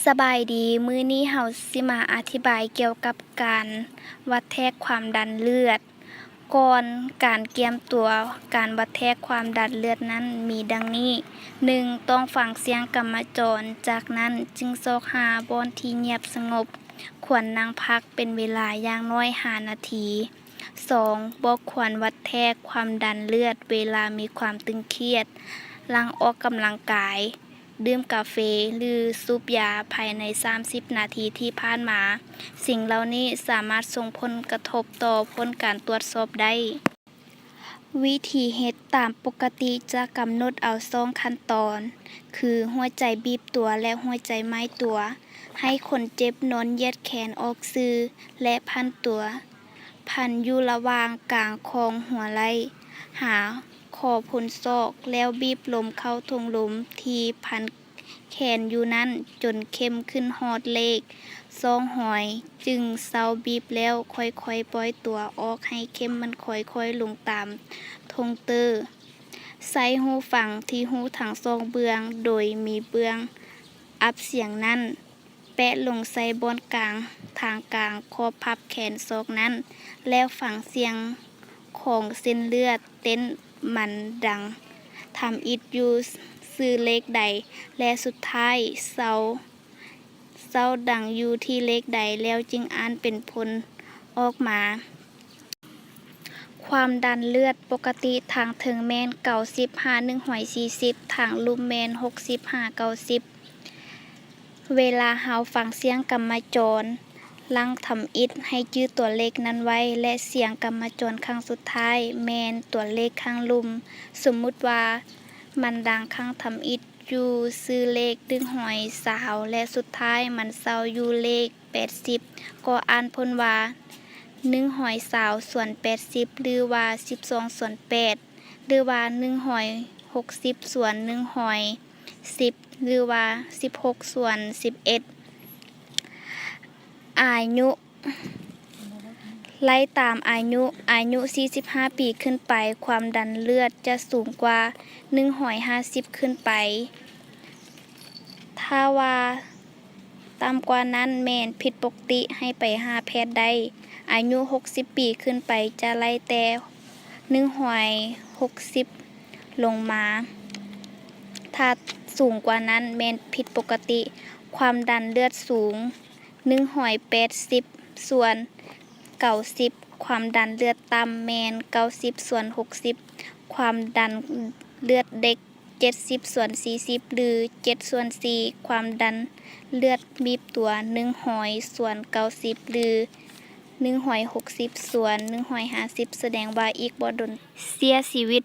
สบายดีมื้อนี้เฮาสิมาอธิบายเกี่ยวกับการวัดแทกความดันเลือดก่อนการเตรียมตัวการวัดแทกความดันเลือดนั้นมีดังนี้ 1. ต้องฟังเสียงกำมะจรจากนั้นจึงซอกหาบ่อนที่เงียบสงบควรนั่งพักเป็นเวลาอย่างน้อย5นาที 2. บ่ควรวัดแทกความดันเลือดเวลามีความตึงเครียดหลังออกกำลังกายดื่มกาแฟหรือสูบยาภายใน30นาทีที่ผ่านมาสิ่งเหล่านี้สามารถส่งผลกระทบต่อผลการตรวจสอบได้วิธีเฮ็ดตามปกติจะกำหนดเอา2ขั้นตอนคือหัวใจบีบตัวและหัวใจไม้ตัวให้คนเจ็บนอนเหยียดแขนออกซื่อและพันตัวพันอยู่ระหว่างกลางของหัวไหล่หาคอพ้นศอกแล้วบีบลมเข้าทงลมที่พันแขนอยู่นั้นจนเข้มขึ้นฮอดเลข200จึงเซาบีบแล้วค่อยๆปล่อยตัวออกให้เข้มมันค่อยๆลงตามทงเตอร์ใส่หูฟังที่หูทั้งสองเบื้องโดยมีเบื้องอัพเสียงนั้นแปะลงใส่บอนกลางทางกลางขอบพับแขนศอกนั้นแล้วฟังเสียงของเส้นเลือดเต้นมันดังทำอิดอยู่ซื้อเลขใดและสุดท้ายเซาดังอยู่ที่เลขใดแล้วจึงอ่านเป็นผลออกมาความดันเลือดปกติทางเทิงแม่น90/140ทางลุ่มแม่น60/90เวลาเฮาฟังเสียงกำมะจรลังทำอิฐให้จื้อตัวเลขนั้นไว้และเสียงกำมะจรครั้งสุดท้ายแม่นตัวเลขข้างลุ่มสมมุติว่ามันดังครั้งทำอิฐอยู่ซื้อเลข120และสุดท้ายมันเซาอยู่เลข80ก็อ่านพ้นว่า120ส่วน80หรือว่า12/8หรือว่า160ส่วน110หรือว่า16/11อายุไล่ตามอายุ45ปีขึ้นไปความดันเลือดจะสูงกว่า150ขึ้นไปถ้าว่าต่ำกว่านั้นแม่นผิดปกติให้ไปหาแพทย์ได้อายุ60ปีขึ้นไปจะไล่แต่160ลงมาถ้าสูงกว่านั้นแม่นผิดปกติความดันเลือดสูง180ส่วน90ความดันเลือดต่ำแม่น90ส่วน60ความดันเลือดเด็ก70ส่วน40หรือ7ส่วน4ความดันเลือดบีบตัว100ส่วน90หรือ160ส่วน150แสดงว่าอีกบ่ดนเสียชีวิต